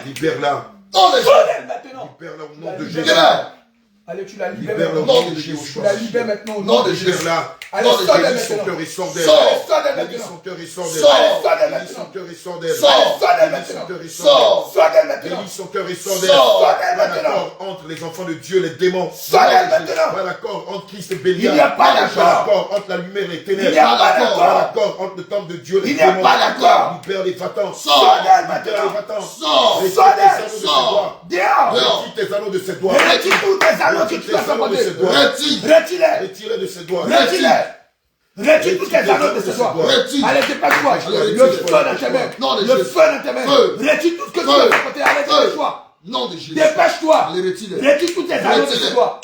Libère-la. Sors-elle maintenant. Libère-la au nom de Jésus. Allez, tu la libères Libère-la au maintenant. nom de Jésus. Tu la libères maintenant au Non nom de de Jésus. Libère-la. Allez, sors-elle Son maintenant. cœur et sort d'elle. Sors-elle Bénis maintenant. son cœur et sort d'elle. Sors-elle Bénis son maintenant. cœur et sort d'elle. Sors-elle Bénis son maintenant. cœur et sort Sors-elle d'elle. maintenant. Bénis son cœur et sort d'elle. Sors-elle Pas maintenant. d'accord entre les enfants de Dieu et les démons. Sors-elle maintenant. Pas d'accord entre Christ et Bélial. Il n'y a pas Pas d'accord. entre la lumière et les ténèbres. Il n'y a pas d'accord. Pas d'accord entre le temple de Dieu et les Il n'y a démons. pas d'accord. Libère les fatans. Sors-elle Libère les maintenant. fatans. Sors. Retire Sors-elle. tes anneaux de ses Sors. doigts. Dehors. Retire tes anneaux de ses doigts. Retire tous tes anneaux que tu as apportés. Retire-les. Retire-les de ses doigts. Retire-les. Retire tous tes anneaux de ce soir. Allez, dépêche-toi. Le feu dans tes mains. Le feu dans tes mains. Retire tout ce que tu as apporté. Allez, dépêche-toi. Non de Jésus. Dépêche-toi. Allez, retire-les. Retire tous tes anneaux de ce soir.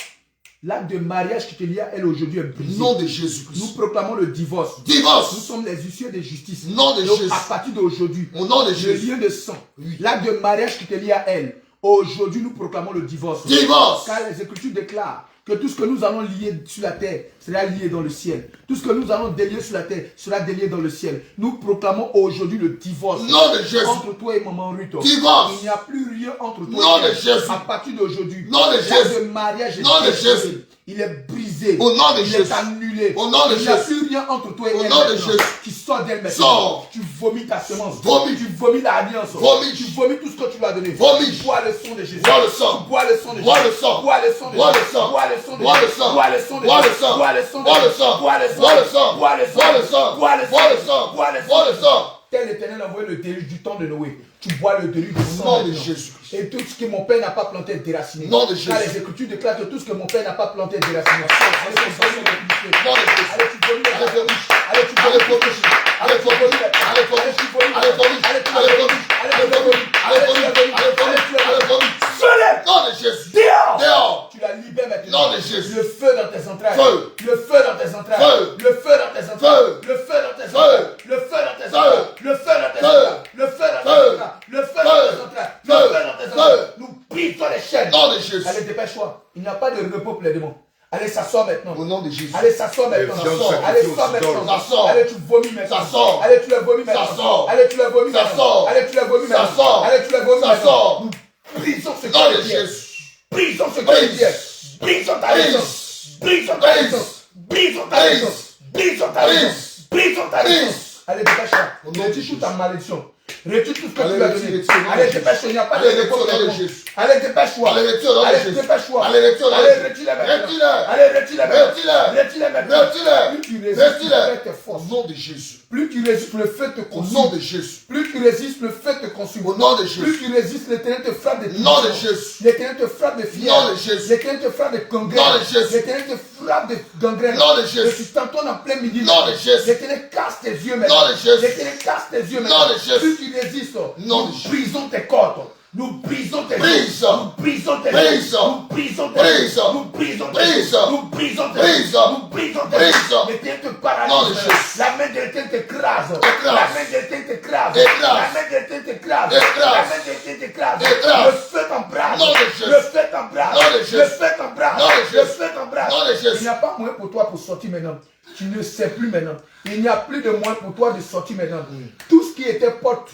L'acte de mariage qui te lie à elle aujourd'hui est brisé. Nom de Jésus-Christ. Nous proclamons le divorce. Divorce. Nous sommes les huissiers de justice. Nom de Donc, Jésus. à partir d'aujourd'hui, Au nom de le Jésus. lien de sang, l'acte de mariage qui te lie à elle, aujourd'hui nous proclamons le divorce. Divorce. Car les Écritures déclarent que tout ce que nous allons lier sur la terre sera lié dans le ciel. Tout ce que nous allons délier sur la terre sera délié dans le ciel. Nous proclamons aujourd'hui le divorce. Nom de Jésus. Entre toi et maman Ruth. Divorce. Il n'y a plus rien entre toi Nom et elle. de Jésus. À partir d'aujourd'hui, Nom de l'acte Jésus. de mariage est Nom de détruit. Jésus. Il est brisé. Au nom de Il Jésus. est annulé. Au nom de Il n'y a Jésus. plus rien entre toi et Au elle. nom de maintenant. Jésus. Tu sors d'elle maintenant. Sors. Tu vomis ta semence. Vomis. Tu vomis l'alliance. Vomis. Tu vomis tout ce que tu lui as donné. Vomis. Tu bois le sang de Jésus. Bois le sang. Tu bois le sang de Jésus. Bois le sang. Bois le sang de Bois le Jésus. sang. Bois le sang de Bois le Jésus. sang. Bois le sang de Bois le Jésus. sang. Bois le sang de Bois le Jésus. sang. Bois le sang. Bois le sang. Bois le sang. Bois le sang. Bois le sang. Bois le sang. Bois le sang. Bois le sang. Tel l'Éternel a envoyé le déluge du temps de Noé. Tu bois le déluge du Au sang nom de maintenant. Jésus. Et tout ce que mon père n'a pas planté est déraciné. Nom de Jésus. Car les Écritures déclarent que tout ce que mon père n'a pas planté est déraciné. Allez, tu vomis le péché. Nom de Jésus. Allez, tu vomis le Allez, péché. vomis. Allez, tu vomis le péché. Allez, vomis. Allez, vomis. tu vomis. Allez, vomis. Allez, tu Allez, vomis. vomis. Allez, Allez, tu vomis. vomis. Allez, vomis. Allez, vomis. Allez, vomis. Soleil. Nom de Jésus. Dehors. Dehors. Tu la libères maintenant. Nom de Jésus. Le feu dans tes entrailles. Feu. Le feu dans tes entrailles. Feu. Le feu dans tes entrailles. Feu. Le feu dans tes Feu. entrailles. Le feu dans tes entrailles. Le feu dans tes Feu. entrailles. Le feu dans tes Feu. entrailles. Le feu dans tes entrailles. Le Feu. feu dans tes Feu. entrailles. Nous brisons les chaînes. Nom de Jésus. Allez, dépêche-toi. Il n'y a pas de repos pour les démons. Allez, s'asseoir maintenant. Au nom de Jésus. Allez, s'asseoir maintenant. viens de sacrifier Allez, aux sors idoles. maintenant. Ça sort. Allez, tu vomis maintenant. Ça sort. Allez, tu le vomis Ça maintenant. sort. Allez, tu le vomis Ça maintenant. sort. Allez, tu le vomis Ça maintenant. sort. Allez, tu le vomis Ça maintenant. sort. Nous brisons ce Nom corps de de pierre. Jésus. Brisons ce corps de pierre. Brisons ta naissance. Brisons ta naissance. Brisons ta naissance. Brisons ta naissance. Brisons ta naissance. Allez, dépêche-toi. Retire toute ta malédiction. Retire tout ce que tu lui as donné. Allez, dépêche-toi. Il n'y a pas de Allez, repos. retire, nom de Jésus. Allez, dépêche-toi. Allez, retire, nom de Allez, Jésus. dépêche-toi. Allez, retire, nom de Allez, Jésus. retire-les maintenant. Retire-les. Allez, retire-les maintenant. Retire-les. Retire-les maintenant. Retire-les. Plus tu résistes, plus Retire-les. tes forces. Au nom de Jésus. Plus tu résistes, le feu te Au nom consume. de Jésus. Plus tu résistes, le feu te consume. Au nom de Plus Jésus. tu résistes, l'Éternel te frappe de Nom de Jésus. L'Éternel te frappe de Nom fièvre. de Jésus. L'Éternel te frappe de gangrène. Nom de Jésus. L'Éternel te frappe de gangrène. Nom de Et Jésus. tu t'entonnes en plein midi. Nom de Jésus. L'Éternel casse tes yeux maintenant. Nom de Jésus. L'Éternel casse tes yeux maintenant. Nom de Jésus. Plus tu résistes, Nom de nous Jésus. brisons tes cordes. Nous brisons tes Brise. os. Nous brisons tes Brise. os. Nous brisons tes Brise. os. Nous brisons tes Brise. os. Nous brisons tes Brise. os. Nous brisons tes Brise. os. L'Éternel te Nom de paralyse. Jésus. La main de l'Éternel t'écrase. Écrase. La main de l'Éternel t'écrase. Écrase. La main de l'Éternel t'écrase. Écrase. La main de l'Éternel t'écrase. Écrase. Le feu t'embrase. Nom de Jésus. Le feu t'embrase. Nom de Jésus. Le feu t'embrase. Nom de Le Jésus. feu t'embrase. Nom de Jésus. Il n'y a pas moyen pour toi pour sortir maintenant. Tu ne sais plus maintenant. Il n'y a plus de moyen pour toi de sortir maintenant. Tout ce qui était porte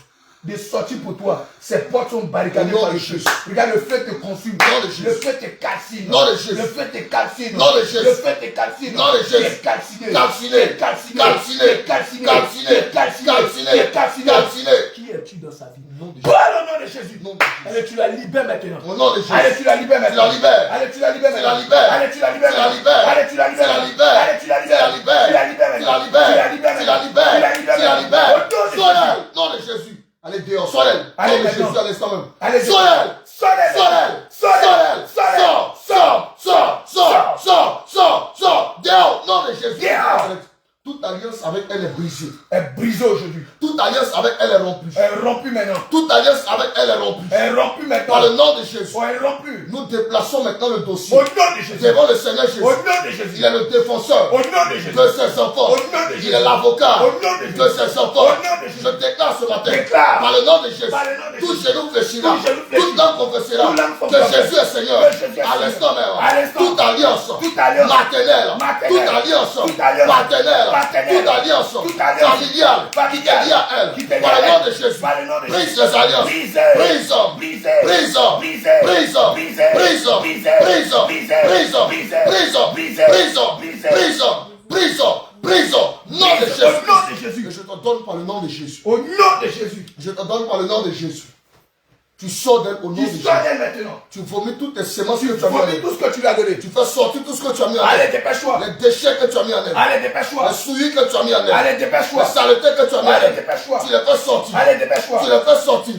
de sortir pour toi, ces portes sont barricadées Au nom par de le feu. Jésus. Regarde, le feu te consume. Nom de Jésus. Le feu te calcine. Nom de Jésus. Le feu te calcine. Nom de Jésus. Le feu te calcine. Nom de Jésus. Tu es calciné. Calciné. Tu es calciné. Calciné. Tu es calciné. Calciné. Tu es calciné. Calciné. Tu es calciné. Calciné. Qui es-tu dans sa vie? Nom de Jésus. Parle au nom de Jésus. Nom de Jésus. Allez, tu la libères maintenant. Au nom de Jésus. Allez, tu la libères maintenant. Tu la libères. Allez, tu la libères Tu maintenant. la libères. Allez, tu la libères Tu la maintenant. libères. Allez, tu la libères Tu la maintenant. libères. Allez, tu la Tu la libères. libères. Tu la libères Tu maintenant. la libères. Tu la libères Tu la maintenant. libères. Tu la libères Tu la maintenant. libères. Au nom de Sois Jésus. nom de Jésus. Allez dehors. Sois-elle. Allez, Nom de maintenant. Jésus à l'instant même. Allez, Sois-elle. Sois-elle. Sois-elle. Sois-elle. Sois-elle. Sois-elle. Sors. Sors. Sors. Sors. Sors. Sors. Dehors. Nom de Jésus. Dehors. Toute alliance avec elle est brisée. Est brisée aujourd'hui. Toute alliance avec elle est rompue. Elle est rompue maintenant. Toute alliance avec elle est rompue. Elle est rompue maintenant. Par le nom de Jésus. Oh, elle est rompue. Nous déplaçons maintenant le dossier. Au nom de Jésus. Devant le Seigneur Jésus. Au nom de Jésus. Il est le défenseur Au nom de Jésus. de ses enfants. Au nom de Jésus. Il est l'avocat Au nom de Jésus. de ses Au enfants. nom de Jésus. Je déclare ce matin, Déclare. par le nom de Jésus, Par le nom de tout Jésus. genou fléchira, Tout genou fléchira. toute langue confessera Toute langue que confessera. Jésus est Seigneur. Que Jésus est À l'instant Seigneur. même, À l'instant. toute alliance Toute alliance. maternelle, Maternelle. toute alliance Toute alliance. paternelle, partenaire, toute alliance toute alliance familiale qui te lie à elle, qui te lie par à le nom elle, de Jésus, par le nom de brise Jésus. les alliances, Brise, brise, brise, brise, brise, brise, brise, brise, brise, brise, brise, brise, brise, brise, brise, brise, brise. brise, brise, brise, nom de Brise, Jésus. au nom de Jésus. Et je te donne par le nom de Jésus. Au nom de Jésus. Je te donne par le nom de Jésus. Tu sors d'elle au nom de Tu Jésus. sors d'elle maintenant. Tu vomis toutes tes semences Tu que tu as mis en vomis elle. tout ce que tu lui as donné. Tu fais sortir tout ce que tu as mis en Allez, elle. dépêche-toi. Les déchets que tu as mis en elle. Allez, dépêche-toi. Les souilles que tu as mis en elle. Allez, Les dépêche-toi. saletés que tu as mis en Allez, elle. dépêche-toi. Tu les fais sortir. Allez, dépêche-toi. Tu les fais sortir.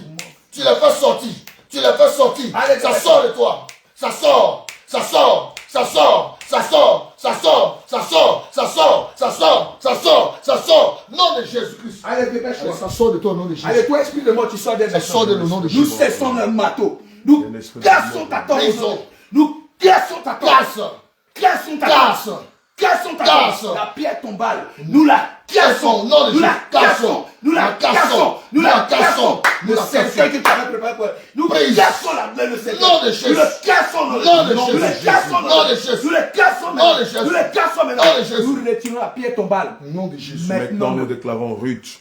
Tu les fais sortir. Tu les fais sortir. Allez, Ça dépêche-toi. sort de toi. Ça sort. Ça sort. Ça sort. Ça sort. Ça sort. Ça sort. Ça sort. Ça sort. Ça sort. Ça sort. Nom de Jésus-Christ. Allez, dépêche-toi. Ça sort de toi au nom de Jésus. Allez, toi, esprit de mort, tu sors d'elle Ça sort de le nom de Nous Jésus. cessons le marteau. Nous cassons ta tombe. Nous cassons ta tombe. Casse. Cassons ta Casse. tombe. Cassons ta Casse. tombe. La pierre tombale. Nous la cassons. Nom de Nous la Jésus. cassons. Nous la cassons. Nous la cassons. Nous Le la cercueil que tu avais préparé pour elle. Nous Brise. cassons le cercueil. Nom de Jésus. Nous le cassons. Nom de Nous Jésus. le cassons. Nom de Jésus. Nous le cassons Nom de maintenant. Jésus. Nous le cassons maintenant. Nom de Jésus. Nous retirons la pierre tombale. Au nom de Jésus. Maintenant, nous déclarons, Ruth,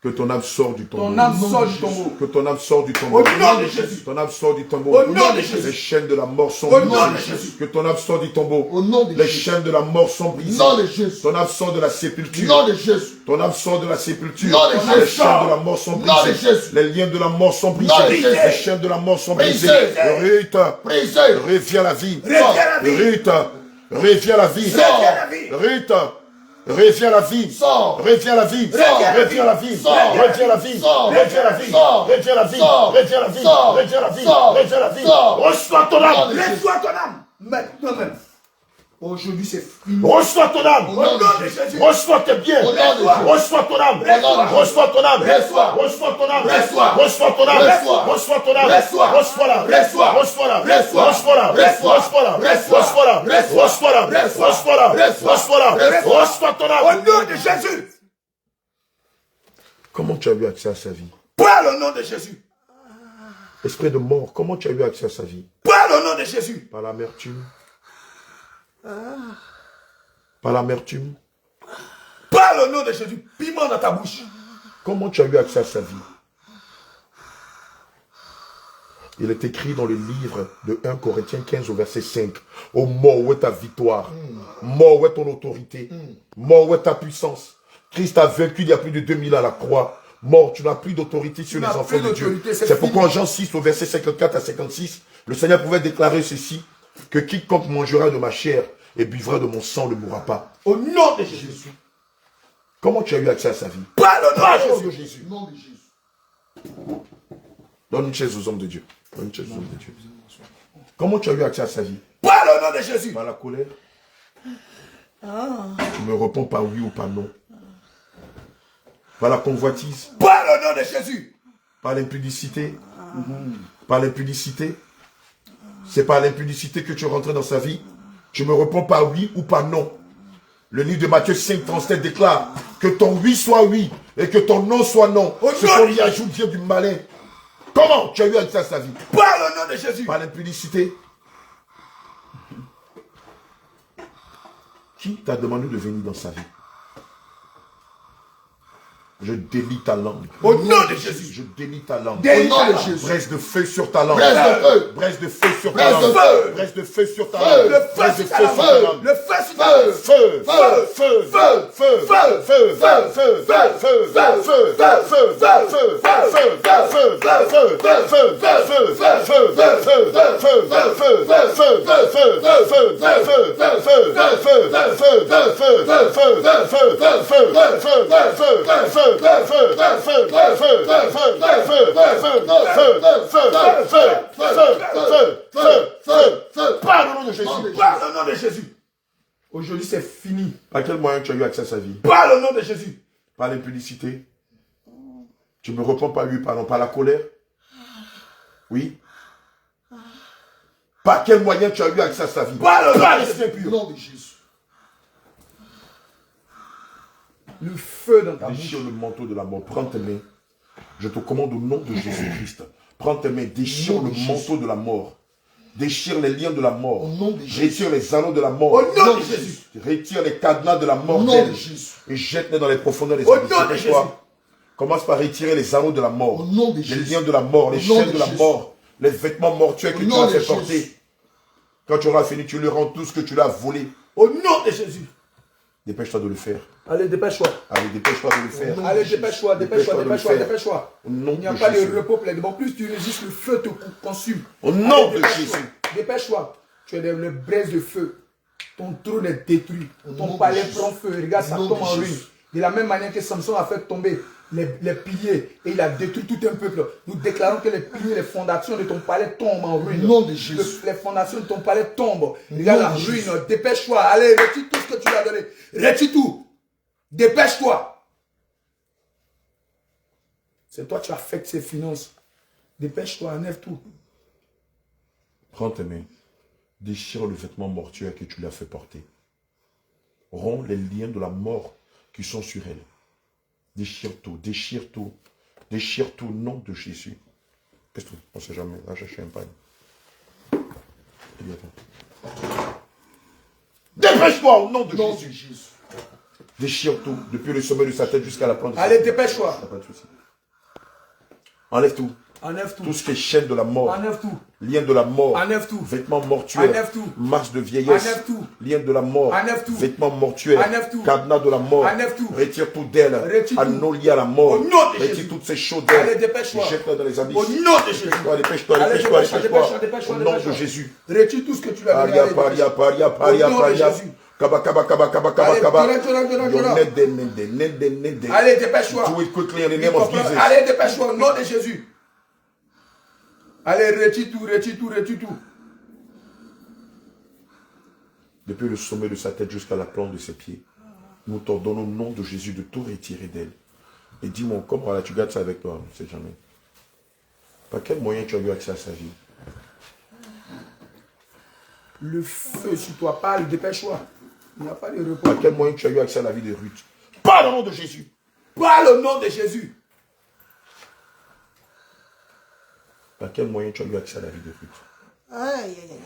que ton âme sort du tombeau. Ton âme sort du tombeau. Que ton âme sort du tombeau. Au nom de Jésus. Ton âme sort du tombeau. Au nom de Jésus. Les chaînes de la mort sont Au nom brisées. de Jésus. Que ton âme sort du tombeau. Au nom de Les Jésus. chaînes de la mort sont brisées. Nom de Jésus. Ton âme sort de la sépulture. Nom de Jésus. Ton âme sort de la sépulture. Nom de Les Jésus. chaînes de la mort sont Nom de brisées. Jésus. Les liens de la mort sont brisés. Nom de Jésus. Les chaînes de la mort sont Brisées. brisées. Ruth, Brisé. reviens à la vie. Reviens à la vie. Ruth, reviens à la vie. Sors. Reviens à la vie. Ruth, reviens à la vie. Sors. Reviens à la vie. Sors. Reviens à la vie. Sors. Reviens à la vie. Sors. Reviens à la vie. Sors. Reviens à la vie. Sors. Reviens à la vie. Sors. Reviens à la vie. Sors. Reviens à la vie. Sors. Reçois ton âme. Reçois ton âme. Maintenant même. Aujourd'hui, c'est fini. Reçois ton âme. Au nom de Jésus. Reçois tes biens. Au nom de Jésus. Reçois ton âme. Reçois. Reçois ton âme. Reçois. Reçois ton âme. Reçois. Reçois ton âme. Reçois. Reçois ton âme. Reçois. Reçois-la. Reçois. Reçois-la. Reçois. Reçois-la. Reçois. Reçois-la. Reçois. Reçois-la. Reçois. Reçois-la. Reçois. Reçois-la. Reçois. Reçois-la. Reçois. Reçois ton Au âme. nom de Jésus. Comment tu as eu accès à sa vie? Par le nom de Jésus. Esprit de mort, comment tu as eu accès à sa vie? Par le nom de Jésus. Par l'amertume. Par l'amertume. Par le nom de Jésus. Piment dans ta bouche. Comment tu as eu accès à sa vie? Il est écrit dans le livre de 1 Corinthiens 15 au verset 5. Oh mort, où est ta victoire? Mort, où est ton autorité? Mort, où est ta puissance? Christ a vaincu il y a plus de 2000 à la croix. Mort, tu n'as plus d'autorité sur les n'as enfants plus de Dieu. d'autorité, c'est C'est pourquoi en fini. Jean 6 au verset 54 à 56, le Seigneur pouvait déclarer ceci, que quiconque mangera de ma chair et buvra de mon sang ne mourra pas. Au nom de Jésus. Comment tu as eu accès à sa vie? Par le Par nom le de nom de Jésus. Jésus. Au nom de Jésus. Donne une chaise aux hommes de Dieu. Donne une chaise aux hommes de Dieu. Comment tu as eu accès à sa vie? Par le nom de Jésus. Par la colère? Tu me réponds par oui ou par non. Par la convoitise? Par le nom de Jésus. Par l'impudicité? Par l'impudicité? C'est par l'impudicité que tu es rentré dans sa vie? Tu me réponds par oui ou par non. Le livre de Matthieu 5, 37 déclare que ton oui soit oui et que ton non soit non. Ce qu'on y ajoute vient du malin. Comment tu as eu accès à sa vie? Par le nom de Jésus. Par l'impudicité? Qui t'a demandé de venir dans sa vie? Je délie ta langue. Au nom de Jésus. Je délie ta langue. Au nom de Jésus. Braise de feu sur ta langue. Braise de feu. Braise de feu sur ta Braise langue. de feu. Braise de feu sur ta Feu. langue. Le feu Braise de sur ta feu langue. sur ta langue. Le feu sur ta langue. Feu. Feu. Feu. Feu. Feu. Feu. Feu. Feu. Feu. Feu. Feu. Feu. Feu. Feu. Feu. Feu. Feu. Par le nom de Jésus. Par le nom de Jésus. Aujourd'hui, c'est fini. À quel moyen tu as eu accès à sa vie? Par le nom de Jésus. Par l'impudicité? Tu me réponds par lui, pardon, par la colère? Oui. Par quel moyen tu as eu accès à sa vie? Par le nom Par de l'esprit Jésus. Au pur. nom de Jésus. Le feu dans ta bouche. Déchire le manteau de la mort. Prends tes mains. Je te commande au nom de Jésus-Christ. Prends tes mains, déchire le manteau de la mort. Déchire les liens de la mort. Au nom de Jésus. Retire les anneaux de la mort. Au nom de Jésus. Retire les cadenas de la mort Au nom d'elle. de Jésus. Et jette-les dans les profondeurs des Au abysses. nom de Dépêche-toi. Jésus. Commence par retirer les anneaux de la mort. Au nom de Les Jésus. liens de la mort, les Au nom chaînes de de la Jésus. mort, les vêtements mortuaires que Au tu nom as de fait Jésus. porter. Quand tu auras fini, tu lui rends tout ce que tu lui as volé. Au nom de Jésus. Dépêche-toi de le faire. Allez, dépêche-toi. Allez, dépêche-toi de le faire. nom Allez, de Jésus. dépêche-toi, dépêche-toi, Dépêche-toi de le dépêche-toi, faire. dépêche-toi. Au nom Il n'y a de pas Jésus. de repos plaidement. Plus tu résistes, le feu te consume. Au nom Allez, de dépêche-toi. Jésus. Dépêche-toi. Tu es dans le braise de feu. Ton trône est détruit. Au nom Ton de palais Jésus. prend feu. Regarde, ça Au nom tombe de en Jésus. ruine. De la même manière que Samson a fait tomber les piliers et il a détruit tout un peuple. Nous déclarons que les piliers, les fondations de ton palais tombent en ruine. Au nom de Jésus. Les fondations de ton palais tombent. Regarde la nom de Jésus. ruine. Dépêche-toi. Allez, retire tout ce que tu lui as donné. Retire tout. Dépêche-toi. C'est toi qui affectes ses finances. Dépêche-toi, enlève tout. Prends tes mains. Déchire le vêtement mortuaire que tu lui as fait porter. Romps les liens de la mort qui sont sur elle. Déchire tout, déchire tout. Déchire tout au nom de Jésus. Qu'est-ce que on ne sait jamais. Va chercher un pain. Dépêche-toi au nom de Au nom de Jésus. Jésus. Déchire tout, depuis le sommet de sa tête jusqu'à la plante de sa Allez, tête. dépêche-toi. Pas de souci. Enlève tout. Enlève tout. Tout ce qui est chaîne de la mort. Enlève tout. Lien de la mort. Enlève tout. Vêtements mortuaires. Enlève tout. Marche de vieillesse. Enlève tout. Lien de la mort. Enlève tout. Vêtements mortuaires. Enlève tout. Cadenas de la mort. Enlève tout. Retire tout d'elle. Retire Anneaux liés à la mort. Au nom de Retire Jésus. toutes ces choses Allez, d'elle. dépêche-toi. Jette-la dans les abysses. Au nom de Jésus. Dépêche-toi, dépêche-toi, Allez, dépêche-toi, dépêche-toi, dépêche-toi. dépêche-toi, Au nom de dépêche-toi. Jésus. Retire tout ce que tu as donné. Paria, Allez, paria, dépêche-toi. paria, paria, Au nom de paria. Jésus. Kaba, kaba, kaba, kaba, kaba, Allez, kaba. dira. Nede. Allez, dépêche-toi. Do it quickly in the name of Jesus. Allez, dépêche-toi au nom de Jésus. Allez, retire tout, retire tout, retire tout. Depuis le sommet de sa tête jusqu'à la plante de ses pieds, nous t'ordonnons au nom de Jésus de tout retirer d'elle. Et dis-moi, comme voilà, tu gardes ça avec toi, on ne sait jamais. Par quel moyen tu as eu accès à sa vie? Le feu sur toi, parle, dépêche-toi. Il n'y a pas de repos. Par quel moyen tu as eu accès à la vie de Ruth? Parle au nom de Jésus. Parle au nom de Jésus. Par quel moyen tu as eu accès à la vie de Ruth? Aïe, aïe, aïe, aïe,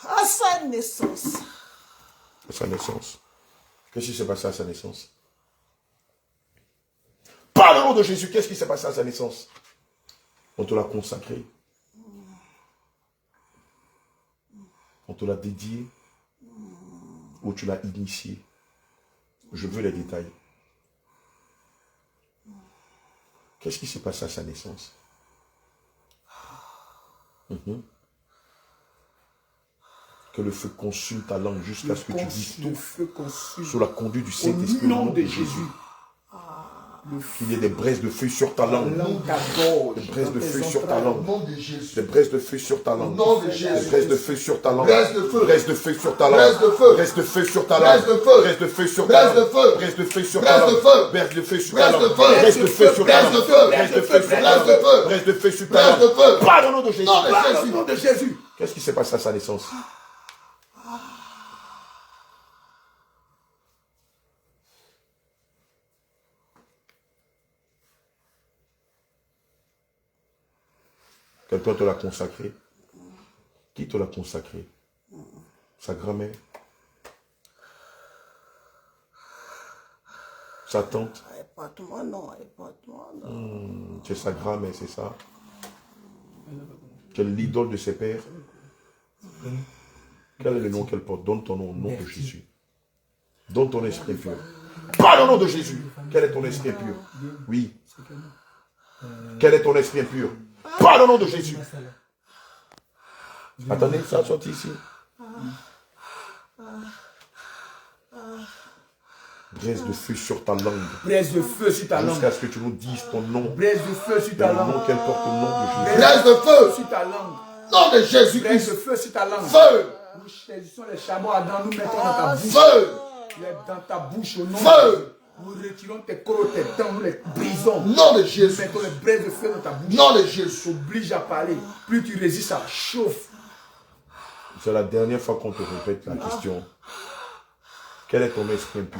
aïe. À sa naissance. À sa naissance. Qu'est-ce qui s'est passé à sa naissance? Parle au nom de Jésus. Qu'est-ce qui s'est passé à sa naissance? On te l'a consacré. On te l'a dédié. Ou tu l'as initié. Je veux les détails. Qu'est-ce qui s'est passé à sa naissance? Que le feu consume ta langue jusqu'à ce que tu dises Le tout feu consume. sous la conduite du Au Saint-Esprit. nom de Jésus. Qu'il y ait des braises de feu sur ta langue. Langue d'abord. Des braises de feu sur ta Au langue. nom de Jésus. Des braises de feu sur ta Au langue. nom de Des Jésus. braises de feu sur ta langue. Braise de feu. Braises de feu sur ta langue. Braise de feu. Braises de feu sur ta Braise langue. de feu. Braises de feu sur ta Braise de langue. feu. Braises de feu sur Braise ta de langue. feu. Braises de feu sur ta Braise de langue. feu. Braises de feu sur ta Braise de langue. feu. Braises de feu sur ta Braise de langue. feu. Braises de feu sur ta Braise de langue. feu. Parle au nom de Jésus. Non, mais Parle au Jésus. nom de Jésus. Qu'est-ce qui s'est passé à sa naissance? Quelqu'un te l'a consacré? Qui te l'a consacré? Sa grand-mère? Sa tante? Elle porte mon nom, elle porte mon nom. C'est sa grand-mère, c'est ça? Quelle est l'idole de ses pères? Quel est le nom qu'elle porte? Donne ton nom au nom de Jésus. Donne ton esprit pur. Parle au nom de Jésus. Quel est ton esprit pur? Oui. Quel est ton esprit pur? Parle au nom de Jésus. Attendez, ça sorti ici. Braise de feu sur ta langue. Braise de feu sur ta langue. Jusqu'à ce que tu nous dises ton nom. Braise de feu sur Et ta le nom langue. qu'elle porte au nom de Jésus. Braise de feu. Sur ta langue. Nom de Braise Jésus-Christ. de feu sur ta langue. Feu. Nous saisissons les charbons ardents, nous mettons dans ta bouche. Feu. Dans ta bouche au nom Feu. de Jésus. Nous retirons tes crocs, tes dents, nous les brisons. Nom de Nous Jésus. mettons les braises de feu dans ta bouche. Nom de Jésus. Oblige à parler. Plus tu résistes, ça chauffe. C'est la dernière fois qu'on te répète la question. Quel est ton esprit impur?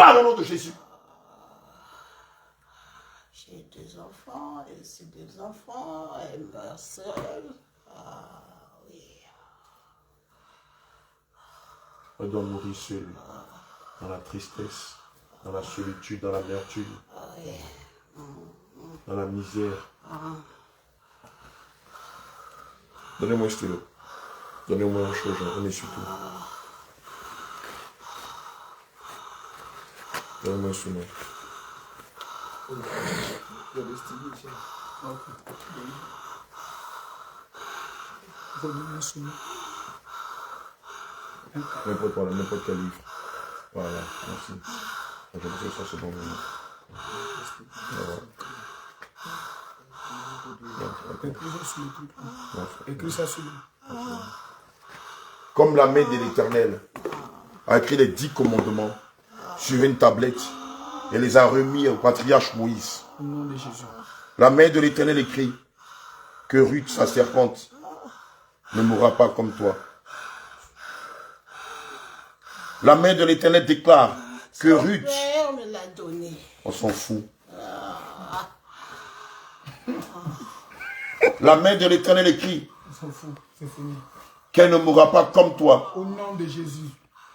Parle au nom de Jésus. J'ai deux enfants, et ces deux enfants, elles meurent seules. Ah oui. Elle doit mourir seule, dans la tristesse, dans la solitude, dans l'amertume, dans la misère. Donnez-moi un stylo. Donnez-moi un chose, on est surtout. Donnez-moi un stylo. N'importe quoi, n'importe quel livre. Voilà, merci. Je pense que ça c'est bon. Écris ça sur Comme la main de l'Éternel a écrit les 10 commandements sur une tablette et les a remis au patriarche Moïse. au nom de Jésus. La main de l'Éternel écrit que Ruth, sa servante, ne mourra pas comme toi. La main de l'Éternel déclare que Ruth, Père me l'a donné. on s'en fout. La main de l'Éternel écrit On s'en fout, c'est fini. qu'elle ne mourra pas comme toi. Au nom de Jésus,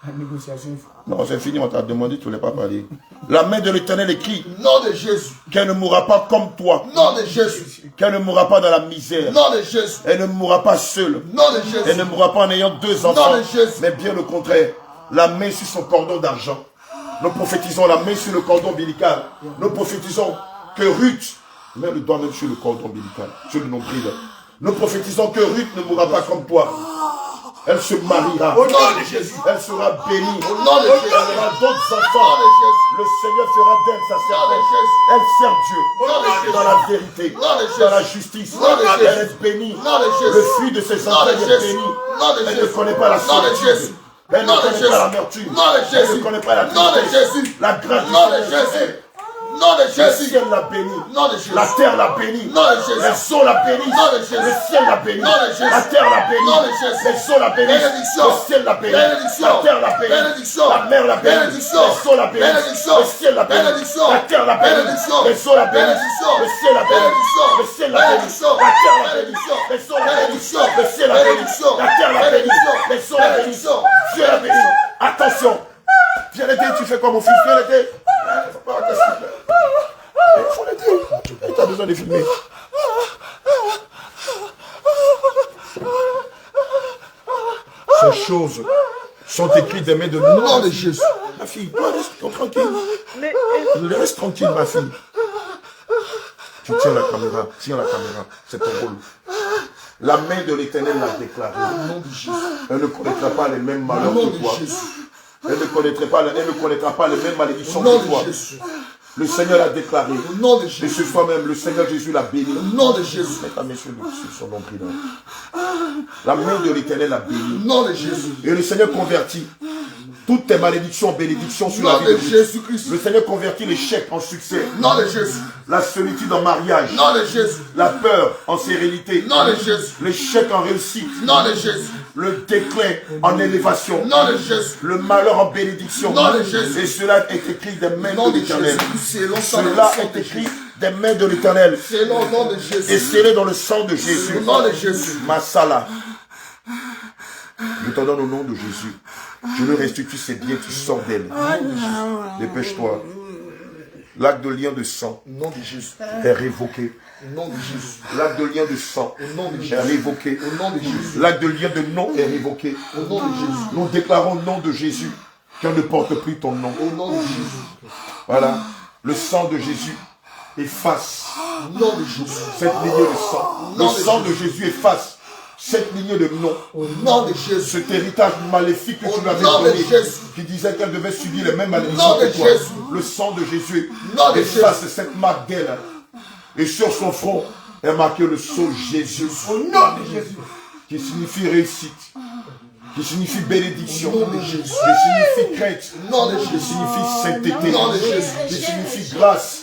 la négociation est finie. Non, c'est fini, on t'a demandé, tu ne voulais pas parler. La main de l'Éternel écrit Nom de Jésus. qu'elle ne mourra pas comme toi. Nom de Jésus. Qu'elle ne mourra pas dans la misère. Nom de Jésus. Elle ne mourra pas seule. Nom de Elle Jésus. ne mourra pas en ayant 2 enfants. Non, de Jésus. Mais bien le contraire. La main sur son cordon d'argent. Nous prophétisons la main sur le cordon ombilical. Nous prophétisons que Ruth, mets le doigt même sur le cordon ombilical, sur le nombril. Nous prophétisons que Ruth ne mourra pas comme toi. Elle se mariera. Au nom de Jésus. Elle sera bénie. Au nom de Jésus. Elle aura d'autres Au nom enfants. de Jésus. Le Seigneur fera d'elle sa servante. Elle sert Dieu dans la vérité, dans la justice. Elle est bénie. Le fruit de ses enfants est béni. Elle ne connaît pas la solitude. Elle ne connaît pas l'amertume. Elle ne connaît pas la tristesse. La grâce de Jésus. Nom de Le Jésus. ciel l'a béni. Nom de Jésus. La terre l'a béni. Nom de Jésus. Les eaux l'a béni. Nom de Jésus. Le ciel l'a béni. Nom de Jésus. La terre l'a béni. Nom de Jésus. Les eaux l'a béni. Bénédiction. Le ciel l'a béni. Bénédiction. La terre l'a béni. Bénédiction. La mer l'a béni. Bénédiction. Les eaux l'a béni. Bénédiction. Le ciel l'a béni. Bénédiction. La terre l'a béni. Bénédiction. Les eaux l'a béni. Bénédiction. Le ciel l'a béni. Bénédiction. Le ciel l'a béni. Bénédiction. La terre l'a béni. Bénédiction. Les eaux l'a béni. Bénédiction. Le ciel l'a béni. Bénédiction. La terre l'a béni. Bénédiction. Les eaux l'a béni. Bénédiction. Dieu l'a béni. Attention. Viens l'aider, tu fais quoi mon fils? Viens l'aider. Faut pas arrêter, s'il te plaît. Il faut l'aider. Tu as besoin de filmer. Ces choses sont écrites des mains de Nom de Jésus. Ma fille, toi, reste tranquille. Reste tranquille, ma fille. Tu tiens la caméra. Tiens la caméra. C'est ton rôle. La main de l'Éternel l'a déclaré. Elle ne connaîtra pas les mêmes malheurs Nom que de toi. Jésus. Elle ne connaîtra pas les mêmes malédictions Au nom que toi. de Jésus. Le Seigneur l'a déclaré. Au nom de Et Jésus. ce soir même, le Seigneur Jésus l'a béni. Au nom de Jésus. Mets ta main sur son nombril. La main de l'Éternel l'a béni. Au nom de Jésus. Et le Seigneur convertit toutes tes malédictions en bénédictions Au sur la nom vie de de Ruth. Jésus-Christ. Le Seigneur convertit l'échec en succès. Au nom de Jésus. La solitude en mariage. Au nom de Jésus. La peur en sérénité. Au nom de Jésus. L'échec en réussite. Au nom de Jésus. Le déclin en élévation. Au nom de Jésus. Le malheur en bénédiction. Au nom de Jésus. Et cela est écrit des mains Au nom de de l'Éternel. Jésus. C'est l'ensemble Cela de est écrit des mains de l'Éternel. C'est le nom de Et Jésus. scellé dans le sang de Jésus. Au nom de Jésus. Masala. Je t'en donne au nom de Jésus. Je lui restitue ses biens, tu sors d'elle. Dépêche-toi. L'acte de lien de sang Au nom de Jésus. est révoqué. Au nom de Jésus. L'acte de lien de sang Au nom de est Jésus. révoqué. Au nom de Jésus. L'acte de lien de nom est révoqué. Au nom de Jésus. Nous déclarons au nom de Jésus qu'elle ne porte plus ton nom. Au nom de Jésus. Voilà. Le sang de Jésus efface Au nom de Jésus. cette lignée de sang. Le Nom de sang de Jésus efface cette lignée de nom. Au nom de Jésus. Cet héritage maléfique que Au tu lui avais nom de donné, Jésus. qui disait qu'elle devait subir les mêmes malédictions Nom de que toi. Jésus. Le sang de Jésus Nom de efface cette marque d'elle. Et sur son front est marqué le sceau Jésus. Au nom de Jésus. Qui signifie réussite. Qui signifie bénédiction. Au nom de Jésus. Qui signifie crainte. Au nom de Qui Jésus. signifie sainteté. Au nom de Jésus. Qui signifie grâce.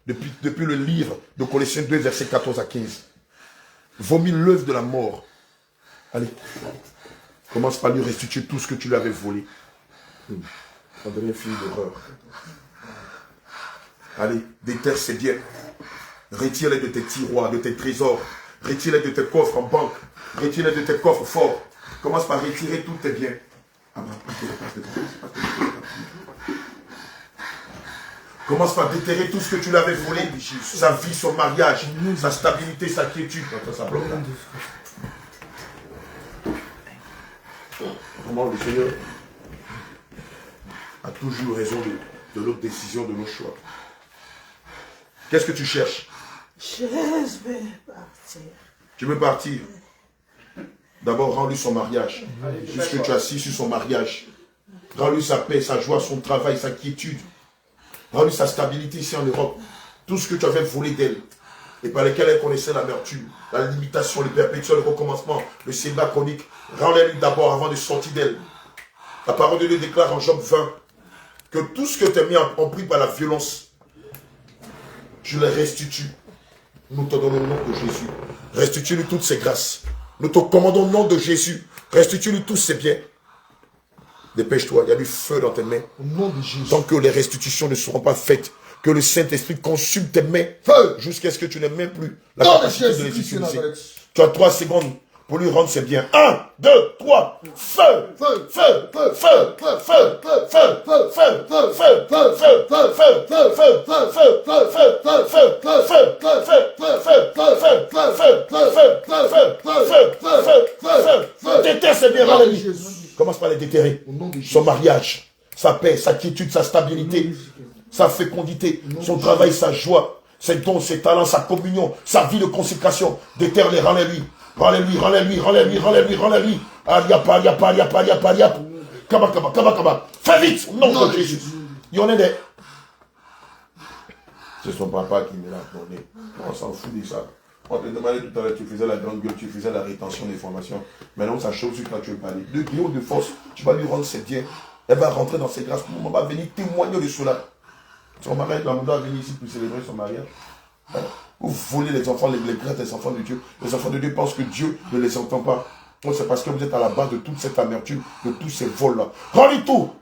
depuis le livre de Colossiens 2, versets 14 à 15. Vomis l'œuvre de la mort. Allez, commence par lui restituer tout ce que tu lui avais volé. André, fille d'horreur. Allez, déterre ses biens. Retire-les de tes tiroirs, de tes trésors. Retire-les de tes coffres en banque. Retire-les de tes coffres forts. Commence par retirer tous tes biens. Commence par déterrer tout ce que tu lui avais volé. Sa vie, son mariage, sa stabilité, sa quiétude. Ça bloque là. Comment le Seigneur a toujours raison de notre décision, de nos choix. Qu'est-ce que tu cherches? Je vais partir. Tu veux partir? D'abord, rends-lui son mariage. Puisque tu es assis sur son mariage. Rends-lui sa paix, sa joie, son travail, sa quiétude. Rends-lui sa stabilité ici en Europe. Tout ce que tu avais volé d'elle. Et par lesquels elle connaissait l'amertume, la limitation, le perpétuel, le recommencement, le célibat chronique. Rends-les d'abord avant de sortir d'elle. La parole de Dieu déclare en Job 20 que tout ce que tu as mis en prix par la violence, je les restitue. Nous te donnons le nom de Jésus. Restitue-lui toutes ses grâces. Nous te commandons le nom de Jésus. Restitue-lui tous ses biens. Dépêche-toi, il y a du feu dans tes mains. Au nom de Jésus. Tant que les restitutions ne seront pas faites, que le Saint-Esprit consume tes mains, feu, jusqu'à ce que tu n'aies même plus la capacité de les utiliser. Tu as 3 secondes pour lui rendre ses biens. 1, 2, 3, feu, feu, feu, feu, feu, feu, feu, feu, feu, feu, feu, feu, feu, feu, commence par les déterrer. Son mariage, sa paix, sa quiétude, sa stabilité, sa fécondité, son travail, sa joie, ses dons, ses talents, sa communion, sa vie de consécration. Déterre-les, rends-les-lui. Rends-les-lui, rends-les-lui, rends-les-lui, rends-les-lui, rends-les-lui. Aliap, aliap, aliap, aliap, aliap. Kaba, kaba, kaba, kaba. Fais vite, au nom de Jésus. Il y en a des... C'est son papa qui me l'a donné. On s'en fout de ça. On te demandait tout à l'heure, tu faisais la grande gueule, tu faisais la rétention des formations. Maintenant, ça chauffe sur toi, tu veux parler. De guillot de force, tu vas lui rendre ses biens. Elle va rentrer dans ses grâces. Maman va venir témoigner de cela. Son mariage, la maman va venir ici pour célébrer son mariage. Vous volez les enfants, les grâces des enfants de Dieu. Les enfants de Dieu pensent que Dieu ne les entend pas. C'est parce que vous êtes à la base de toute cette amertume, de tous ces vols-là. Rends-lui tout.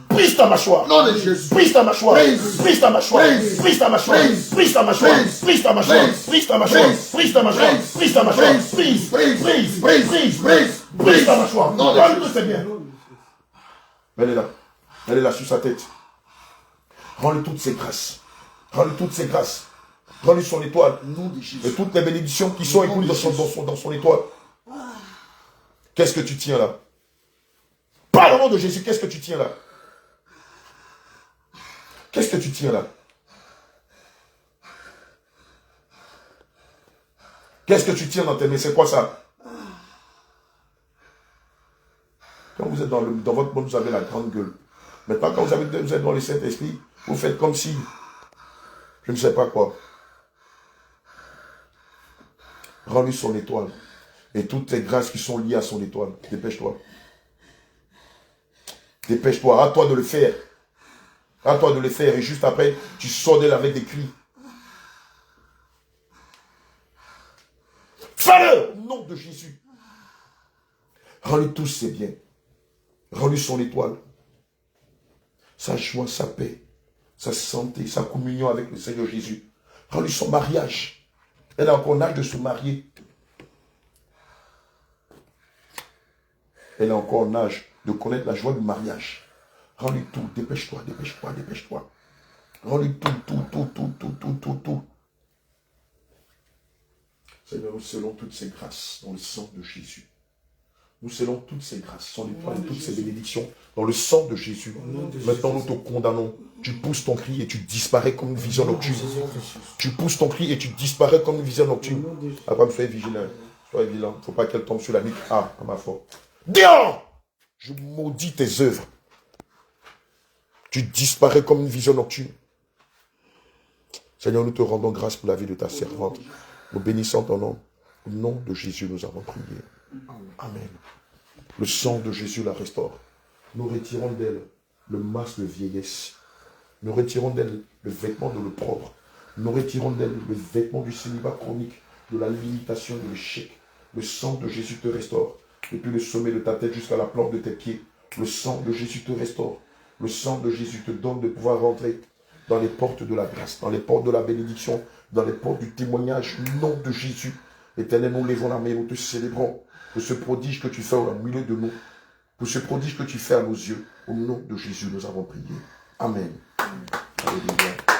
Brise ta mâchoire. Non de Jésus. Brise ta mâchoire. Brise ta mâchoire. Brise ta mâchoire. Brise ta mâchoire. Brise ta mâchoire. Brise ta mâchoire. Brise ta mâchoire. Brise ta mâchoire. Brise. Brise. Brise. Brise. Brise. Brise ta mâchoire. Non, rends-lui tout, c'est bien. Elle est là. Elle est là sur sa tête. Rends-lui toutes ses grâces. Rends-lui toutes ses grâces. Rends-lui son étoile. Et toutes les bénédictions qui sont écoulées dans son étoile. Qu'est-ce que tu tiens là? Par le nom de Jésus, qu'est-ce que tu tiens là? Qu'est-ce que tu tiens là? Qu'est-ce que tu tiens dans tes mains? C'est quoi ça? Quand vous êtes dans votre monde, vous avez la grande gueule. Maintenant, quand vous êtes dans le Saint-Esprit, vous faites comme si, je ne sais pas quoi. Rends-lui son étoile. Et toutes les grâces qui sont liées à son étoile. Dépêche-toi. Dépêche-toi. À toi de le faire. À toi de le faire. Et juste après, tu sors d'elle avec des cris. Fais-le au nom de Jésus. Rends-lui tous ses biens. Rends-lui son étoile. Sa joie, sa paix, sa santé, sa communion avec le Seigneur Jésus. Rends-lui son mariage. Elle a encore l'âge de se marier. Elle a encore l'âge de connaître la joie du mariage. Rends-lui tout. Dépêche-toi, dépêche-toi, dépêche-toi. Rends-lui tout. Seigneur, nous scellons toutes ces grâces dans le sang de Jésus. Nous scellons toutes ces grâces, son étoile et toutes ces bénédictions dans le sang de Jésus. Maintenant, nous te condamnons. Tu pousses ton cri et tu disparais comme une vision nocturne. Tu pousses ton cri et tu disparais comme une vision nocturne. Abraham, sois vigilant. Sois vigilant. Il ne faut pas qu'elle tombe sur la nuque. Ah, à ma foi. Dieu, je maudis tes œuvres. Tu disparais comme une vision nocturne. Seigneur, nous te rendons grâce pour la vie de ta servante. Nous bénissons ton nom. Au nom de Jésus, nous avons prié. Amen. Le sang de Jésus la restaure. Nous retirons d'elle le masque de vieillesse. Nous retirons d'elle le vêtement de l'opprobre. Nous retirons d'elle le vêtement du célibat chronique, de la limitation, de l'échec. Le sang de Jésus te restaure. Depuis le sommet de ta tête jusqu'à la plante de tes pieds. Le sang de Jésus te restaure. Le sang de Jésus te donne de pouvoir rentrer dans les portes de la grâce, dans les portes de la bénédiction, dans les portes du témoignage. Nom de Jésus. Éternel, nous levons la main, nous te célébrons pour ce prodige que tu fais au milieu de nous, pour ce prodige que tu fais à nos yeux. Au nom de Jésus, nous avons prié. Amen. Alléluia.